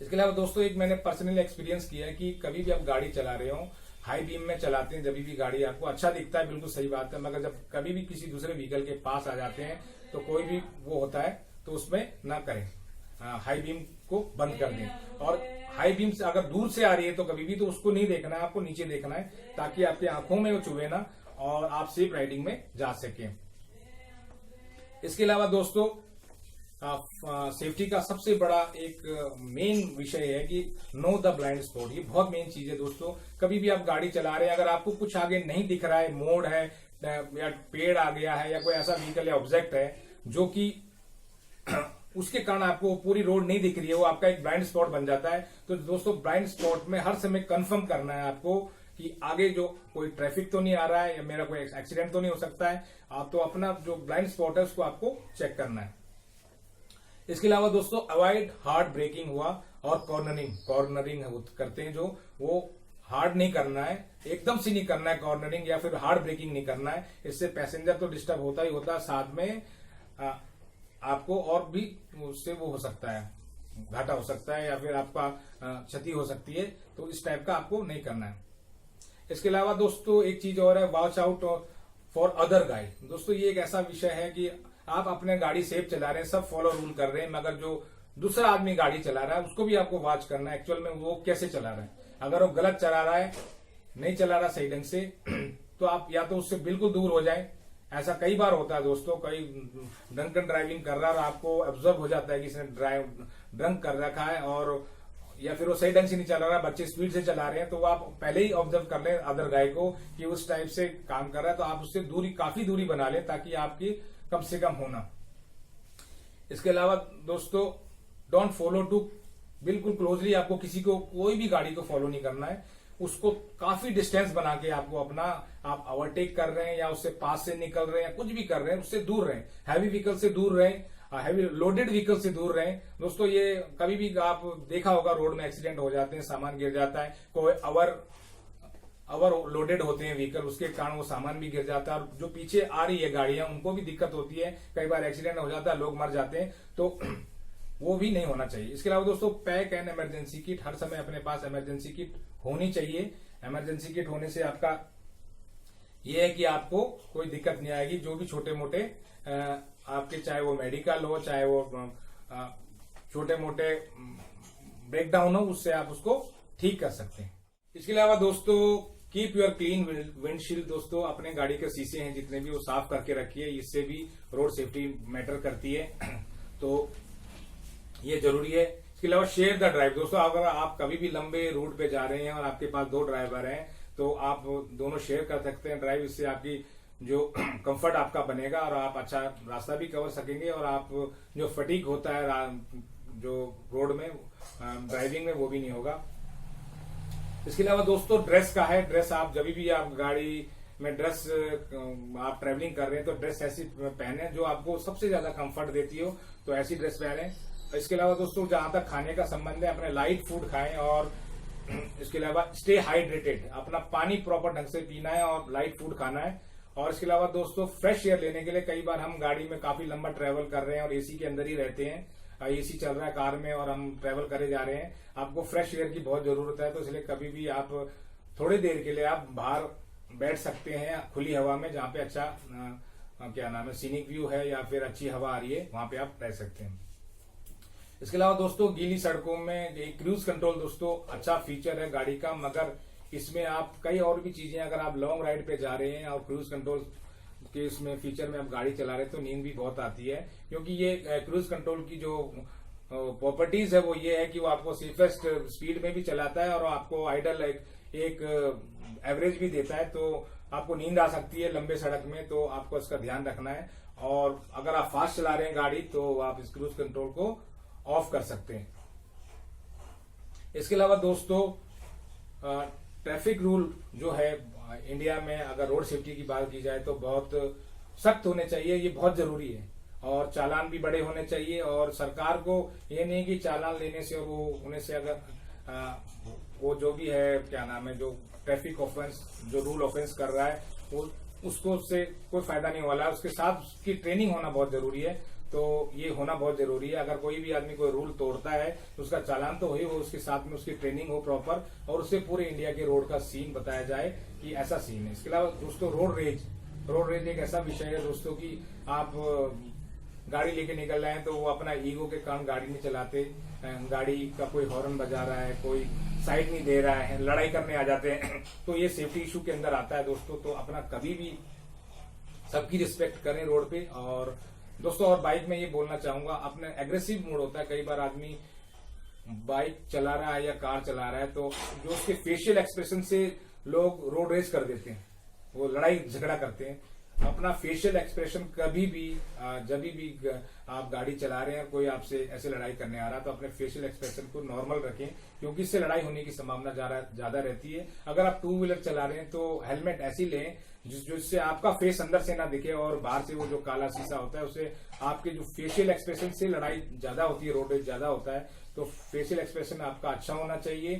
इसके अलावा दोस्तों एक मैंने पर्सनली एक्सपीरियंस किया है कि कभी भी आप गाड़ी चला रहे हो, हाई बीम में चलाते हैं, जब भी गाड़ी आपको अच्छा दिखता है, बिल्कुल सही बात है, मगर जब कभी भी किसी दूसरे व्हीकल के पास आ जाते हैं तो कोई भी वो होता है तो उसमें ना करें, हाई बीम को बंद कर दें। और हाई बीम से अगर दूर से आ रही है तो कभी भी तो उसको नहीं देखना है, आपको नीचे देखना है, ताकि आपकी आंखों में वो चुभे ना और आप सेफ राइडिंग में जा सकें। इसके अलावा दोस्तों सेफ्टी का सबसे बड़ा एक मेन विषय है कि नो द ब्लाइंड स्पॉट, ये बहुत मेन चीज है दोस्तों। कभी भी आप गाड़ी चला रहे हैं, अगर आपको कुछ आगे नहीं दिख रहा है, मोड़ है या पेड़ आ गया है या कोई ऐसा व्हीकल या ऑब्जेक्ट है जो कि उसके कारण आपको पूरी रोड नहीं दिख रही है, वो आपका एक ब्लाइंड स्पॉट बन जाता है। तो दोस्तों ब्लाइंड स्पॉट में हर समय कंफर्म करना है आपको कि आगे जो कोई ट्रैफिक तो नहीं आ रहा है या मेरा कोई एक्सीडेंट तो नहीं हो सकता है। आप तो अपना जो ब्लाइंड स्पॉट है उसको आपको चेक करना है। इसके अलावा दोस्तों अवॉइड हार्ड ब्रेकिंग हुआ और कॉर्नरिंग करते हैं जो वो हार्ड नहीं करना है, एकदम से नहीं करना है कॉर्नरिंग या फिर हार्ड ब्रेकिंग नहीं करना है। इससे पैसेंजर तो डिस्टर्ब होता ही होता है, साथ में आपको और भी उससे वो हो सकता है, घाटा हो सकता है या फिर आपका क्षति हो सकती है। तो इस टाइप का आपको नहीं करना है। इसके अलावा दोस्तों एक चीज और है, watch out for other guide. दोस्तों ये एक ऐसा विषय है कि आप अपने गाड़ी सेफ चला रहे हैं, सब फॉलो रूल कर रहे हैं, मगर जो दूसरा आदमी गाड़ी चला रहा है उसको भी आपको वॉच करना है एक्चुअल में वो कैसे चला रहा है। अगर वो गलत चला रहा है, नहीं चला रहा सही ढंग से, तो आप या तो उससे बिल्कुल दूर हो जाएं। ऐसा कई बार होता है दोस्तों, कई ड्रंकन ड्राइविंग कर रहा है और आपको ऑब्जर्व हो जाता है कि इसने ड्रंक कर रखा है, और या फिर वो सही ढंग से नहीं चला रहा, बच्चे स्पीड से चला रहे हैं, तो आप पहले ही ऑब्जर्व कर लें अदर गाय को कि उस टाइप से काम कर रहा है, तो आप उससे काफी दूरी बना लें ताकि आपकी कम से कम होना। इसके अलावा दोस्तों डोंट फॉलो टू, बिल्कुल क्लोजली आपको किसी को कोई भी गाड़ी को फॉलो नहीं करना है। उसको काफी डिस्टेंस बना के आपको अपना, आप ओवरटेक कर रहे हैं या उससे पास से निकल रहे हैं, कुछ भी कर रहे हैं, उससे दूर रहें। हैवी व्हीकल से दूर रहें, हैवी लोडेड व्हीकल से दूर रहें। दोस्तों ये कभी भी आप देखा होगा रोड में एक्सीडेंट हो जाते हैं, सामान गिर जाता है, कोई ओवर लोडेड होते हैं व्हीकल, उसके कारण वो सामान भी गिर जाता है और जो पीछे आ रही है गाड़ियां उनको भी दिक्कत होती है, कई बार एक्सीडेंट हो जाता है, लोग मर जाते हैं, तो वो भी नहीं होना चाहिए। इसके अलावा दोस्तों पैक एंड इमरजेंसी किट, हर समय अपने पास इमरजेंसी किट होनी चाहिए। इमरजेंसी किट होने से आपका ये है कि आपको कोई दिक्कत नहीं आएगी। जो भी छोटे मोटे आपके, चाहे वो मेडिकल हो, चाहे वो छोटे मोटे ब्रेकडाउन हो, उससे आप उसको ठीक कर सकते हैं। इसके अलावा दोस्तों कीप योर क्लीन विंडशील्ड। दोस्तों अपने गाड़ी के शीशे हैं जितने भी वो साफ करके रखिए, इससे भी रोड सेफ्टी मैटर करती है, तो ये जरूरी है। इसके अलावा शेयर द ड्राइव। दोस्तों अगर आप कभी भी लंबे रूट पे जा रहे हैं और आपके पास 2 ड्राइवर हैं तो आप दोनों शेयर कर सकते हैं ड्राइव, इससे आपकी जो कंफर्ट आपका बनेगा और आप अच्छा रास्ता भी कवर सकेंगे और आप जो फटीक होता है जो रोड में ड्राइविंग में वो भी नहीं होगा। इसके अलावा दोस्तों ड्रेस का है, ड्रेस आप जब भी आप गाड़ी में ड्रेस आप ट्रेवलिंग कर रहे हैं तो ड्रेस ऐसी पहने जो आपको सबसे ज्यादा कंफर्ट देती हो, तो ऐसी ड्रेस पहने। इसके अलावा दोस्तों जहां तक खाने का संबंध है, अपने लाइट फूड खाएं और इसके अलावा स्टे हाइड्रेटेड, अपना पानी प्रॉपर ढंग से पीना है और लाइट फूड खाना है। और इसके अलावा दोस्तों फ्रेश एयर लेने के लिए, कई बार हम गाड़ी में काफी लंबा ट्रेवल कर रहे हैं और एसी के अंदर ही रहते हैं, एसी चल रहा है कार में और हम ट्रेवल करे जा रहे हैं, आपको फ्रेश एयर की बहुत जरूरत है। तो इसलिए कभी भी आप थोड़ी देर के लिए आप बाहर बैठ सकते हैं खुली हवा में, जहां पे अच्छा क्या नाम है सीनिक व्यू है या फिर अच्छी हवा आ रही है, वहां पे आप रह सकते हैं। इसके अलावा दोस्तों गीली सड़कों में क्रूज कंट्रोल दोस्तों अच्छा फीचर है गाड़ी का, मगर इसमें आप कई और भी चीजें, अगर आप लॉन्ग राइड पे जा रहे हैं और क्रूज कंट्रोल के इसमें फीचर में आप गाड़ी चला रहे हैं तो नींद भी बहुत आती है, क्योंकि ये क्रूज कंट्रोल की जो प्रॉपर्टीज है वो ये है कि वो आपको सेफेस्ट स्पीड में भी चलाता है और आपको आइडल एक एवरेज भी देता है, तो आपको नींद आ सकती है लंबे सड़क में, तो आपको इसका ध्यान रखना है। और अगर आप फास्ट चला रहे हैं गाड़ी तो आप इस क्रूज कंट्रोल को ऑफ कर सकते हैं। इसके अलावा दोस्तों ट्रैफिक रूल जो है इंडिया में, अगर रोड सेफ्टी की बात की जाए तो बहुत सख्त होने चाहिए, ये बहुत जरूरी है, और चालान भी बड़े होने चाहिए। और सरकार को ये नहीं कि चालान लेने से और वो होने से अगर वो जो भी है क्या नाम है जो ट्रैफिक ऑफेंस जो रूल ऑफेंस कर रहा है वो उसको उससे कोई फायदा नहीं वाला है, उसके साथ उसकी ट्रेनिंग होना बहुत जरूरी है। तो ये होना बहुत जरूरी है, अगर कोई भी आदमी कोई रूल तोड़ता है तो उसका चालान तो हो, उसके साथ में उसकी ट्रेनिंग हो प्रॉपर और उससे पूरे इंडिया के रोड का सीन बताया जाए कि ऐसा सीन है। इसके अलावा दोस्तों रोड रेज एक ऐसा विषय है दोस्तों कि आप गाड़ी लेके निकल रहे हैं तो वो अपना ईगो के कारण गाड़ी नहीं चलाते, गाड़ी का कोई हॉर्न बजा रहा है, कोई साइड नहीं दे रहा है, लड़ाई करने आ जाते हैं, तो ये सेफ्टी इशू के अंदर आता है दोस्तों। तो अपना कभी भी सबकी रिस्पेक्ट करें रोड पे। और दोस्तों और बाइक में ये बोलना चाहूंगा, अपने एग्रेसिव मूड होता है, कई बार आदमी बाइक चला रहा है या कार चला रहा है तो जो उसके फेशियल एक्सप्रेशन से लोग रोड रेज कर देते हैं, वो लड़ाई झगड़ा करते हैं। अपना फेशियल एक्सप्रेशन कभी भी जब भी आप गाड़ी चला रहे हैं, कोई आपसे ऐसे लड़ाई करने आ रहा है, तो अपने फेशियल एक्सप्रेशन को नॉर्मल रखें, क्योंकि इससे लड़ाई होने की संभावना ज्यादा रहती है। अगर आप टू व्हीलर चला रहे हैं तो हेलमेट ऐसी लें जिससे आपका फेस अंदर से ना दिखे और बाहर से वो जो काला शीशा होता है उससे आपके जो फेशियल एक्सप्रेशन से लड़ाई ज्यादा होती है, रोड रेज ज्यादा होता है। तो फेशियल एक्सप्रेशन आपका अच्छा होना चाहिए,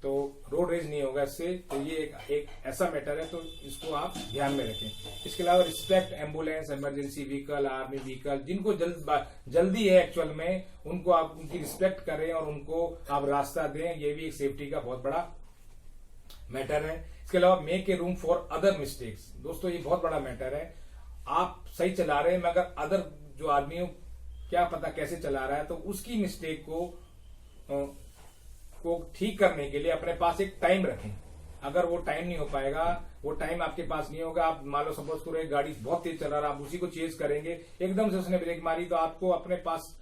तो रोड रेज नहीं होगा इससे। तो ये एक ऐसा मैटर है, तो इसको आप ध्यान में रखें। इसके अलावा respect ambulance, emergency vehicle, army vehicle, जिनको जल्दी है एक्चुअल में, उनको आप उनकी रिस्पेक्ट करें और उनको आप रास्ता दें। ये भी एक सेफ्टी का बहुत बड़ा मैटर है। इसके अलावा make a room for other mistakes. दोस्तों ये बहुत बड़ा मैटर है। आप सही चला रहे हैं मगर अदर जो आदमी क्या पता कैसे चला रहा है, तो उसकी मिस्टेक को ठीक करने के लिए अपने पास एक टाइम रखें। अगर वो टाइम नहीं हो पाएगा, वो टाइम आपके पास नहीं होगा, आप मान लो सपोज करो एक गाड़ी बहुत तेज चला रहा है, आप उसी को चेज करेंगे, एकदम से उसने ब्रेक मारी, तो आपको अपने पास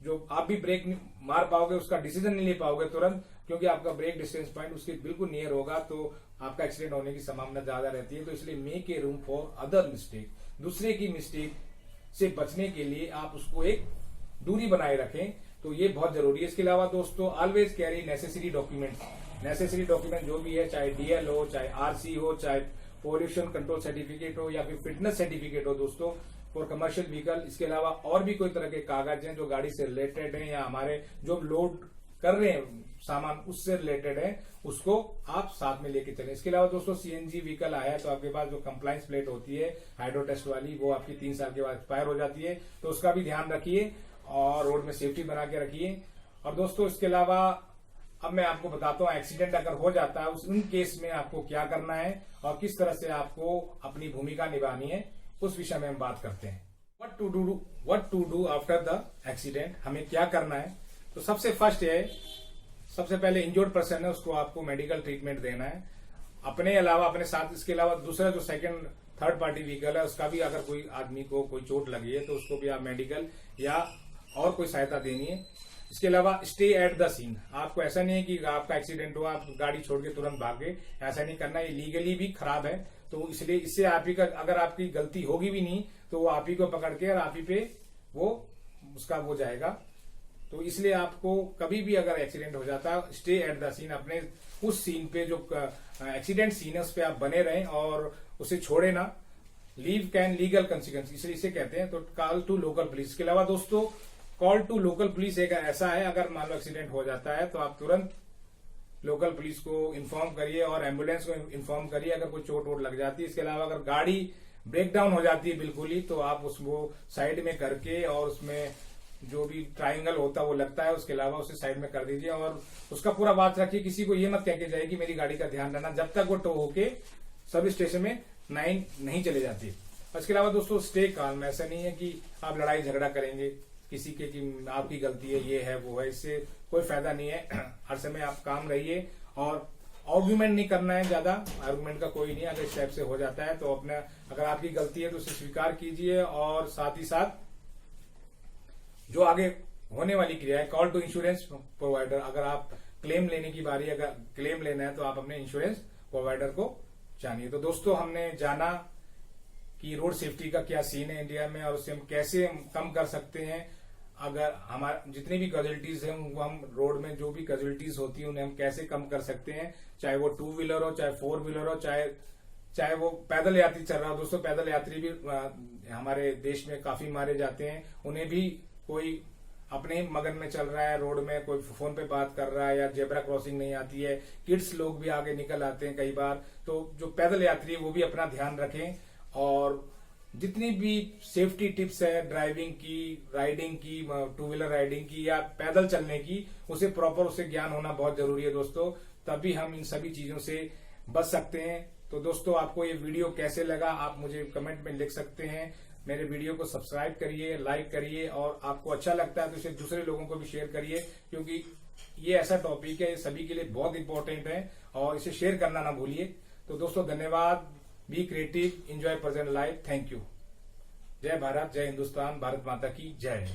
जो आप भी ब्रेक मार पाओगे, उसका डिसीजन नहीं ले पाओगे तुरंत, क्योंकि आपका ब्रेक डिस्टेंस पॉइंट उसके बिल्कुल नियर होगा, तो आपका एक्सीडेंट होने की संभावना ज्यादा रहती है। तो इसलिए make a room for other mistake. दूसरे की मिस्टेक से बचने के लिए आप उसको एक दूरी बनाए रखें, तो ये बहुत जरूरी है। इसके अलावा दोस्तों always carry necessary documents. Necessary document जो भी है, चाहे डीएल हो, चाहे आरसी हो, चाहे पोल्यूशन कंट्रोल सर्टिफिकेट हो या फिर फिटनेस सर्टिफिकेट हो दोस्तों, फॉर कमर्शियल व्हीकल। इसके अलावा और भी कोई तरह के कागज हैं जो गाड़ी से रिलेटेड हैं या हमारे जो लोड कर रहे हैं सामान उससे रिलेटेड है, उसको आप साथ में लेके चलें। इसके अलावा दोस्तों सीएनजी व्हीकल आया है तो आपके पास जो कंप्लायंस प्लेट होती है हाइड्रो टेस्ट वाली, वो आपकी 3 साल के बाद एक्सपायर हो जाती है, तो उसका भी ध्यान रखिए और रोड में सेफ्टी बना के रखिए। और दोस्तों इसके अलावा अब मैं आपको बताता हूँ एक्सीडेंट अगर हो जाता है उन केस में आपको क्या करना है और किस तरह से आपको अपनी भूमिका निभानी है, उस विषय में हम बात करते हैं। What to do after the accident. हमें क्या करना है, तो सबसे फर्स्ट है, सबसे पहले इंजर्ड पर्सन है उसको आपको मेडिकल ट्रीटमेंट देना है अपने अलावा, अपने साथ। इसके अलावा दूसरा जो सेकंड थर्ड पार्टी व्हीकल है उसका भी अगर कोई आदमी को कोई चोट लगी है तो उसको भी आप मेडिकल या और कोई सहायता देनी है। इसके अलावा स्टे एट द सीन। आपको ऐसा नहीं है कि आपका एक्सीडेंट हुआ आप गाड़ी छोड़ के तुरंत भागे, ऐसा नहीं करना, ये लीगली भी खराब है। तो इसलिए इससे आप ही का अगर आपकी गलती होगी भी नहीं तो वो आप ही को पकड़ के और आप ही पे वो उसका वो जाएगा। तो इसलिए आपको कभी भी अगर एक्सीडेंट हो जाता है, स्टे एट द सीन, अपने उस सीन पे जो एक्सीडेंट सीन है उस पे आप बने रहें और उसे छोड़े ना। लीव कैन लीगल कंसिक्वेंस, इसलिए इसे कहते हैं। तो कॉल टू लोकल पुलिस। इसके अलावा दोस्तों कॉल टू लोकल पुलिस एक ऐसा है, अगर मान लो एक्सीडेंट हो जाता है तो आप तुरंत लोकल पुलिस को इन्फॉर्म करिए और एम्बुलेंस को इन्फॉर्म करिए अगर कोई चोट वोट लग जाती है। इसके अलावा अगर गाड़ी ब्रेक डाउन हो जाती है बिल्कुल ही, तो आप उसको साइड में करके और उसमें जो भी ट्राइंगल होता है वो लगता है, उसके अलावा उसे साइड में कर दीजिए और उसका पूरा बात रखिए। किसी को ये मत कह के जाए कि मेरी गाड़ी का ध्यान रखना, जब तक वो टो होके सब स्टेशन में नहीं चले जाती। इसके अलावा दोस्तों स्टे काम। ऐसा नहीं है कि आप लड़ाई झगड़ा करेंगे किसी के कि आपकी गलती है, ये है वो है, इससे कोई फायदा नहीं है। हर समय आप काम रहिए और आर्गुमेंट नहीं करना है ज्यादा, आर्गुमेंट का कोई नहीं। अगर इस टाइप से हो जाता है तो अपना अगर आपकी गलती है तो उसे स्वीकार कीजिए और साथ ही साथ जो आगे होने वाली क्रिया है, कॉल टू इंश्योरेंस प्रोवाइडर। अगर आप क्लेम लेने की बारी, अगर क्लेम लेना है तो आप अपने इंश्योरेंस प्रोवाइडर को जानिए। तो दोस्तों हमने जाना कि रोड सेफ्टी का क्या सीन है इंडिया में और उसे हम कैसे कम कर सकते हैं। अगर हमारे जितनी भी कैजुअलिटीज हैं उनको हम रोड में जो भी कैजुअलिटीज होती है उन्हें हम कैसे कम कर सकते हैं, चाहे वो 2 व्हीलर हो, चाहे 4 व्हीलर हो, चाहे वो पैदल यात्री चल रहा हो। दोस्तों पैदल यात्री भी हमारे देश में काफी मारे जाते हैं, उन्हें भी कोई अपने मगन में चल रहा है, रोड में कोई फोन पे बात कर रहा है या जेब्रा क्रॉसिंग नहीं आती है, किड्स लोग भी आगे निकल आते हैं कई बार। तो जो पैदल यात्री है वो भी अपना ध्यान रखें और जितनी भी सेफ्टी टिप्स है ड्राइविंग की, राइडिंग की, 2 व्हीलर राइडिंग की या पैदल चलने की, उसे प्रॉपर उसे ज्ञान होना बहुत जरूरी है दोस्तों, तभी हम इन सभी चीजों से बच सकते हैं। तो दोस्तों आपको ये वीडियो कैसे लगा आप मुझे कमेंट में लिख सकते हैं। मेरे वीडियो को सब्सक्राइब करिए, लाइक करिए और आपको अच्छा लगता है तो इसे दूसरे लोगों को भी शेयर करिए, क्योंकि ये ऐसा टॉपिक है सभी के लिए बहुत इंपॉर्टेंट है और इसे शेयर करना ना भूलिए। तो दोस्तों धन्यवाद। Be creative, enjoy present life. Thank you. जय भारत, जय हिंदुस्तान, भारत माता की जय।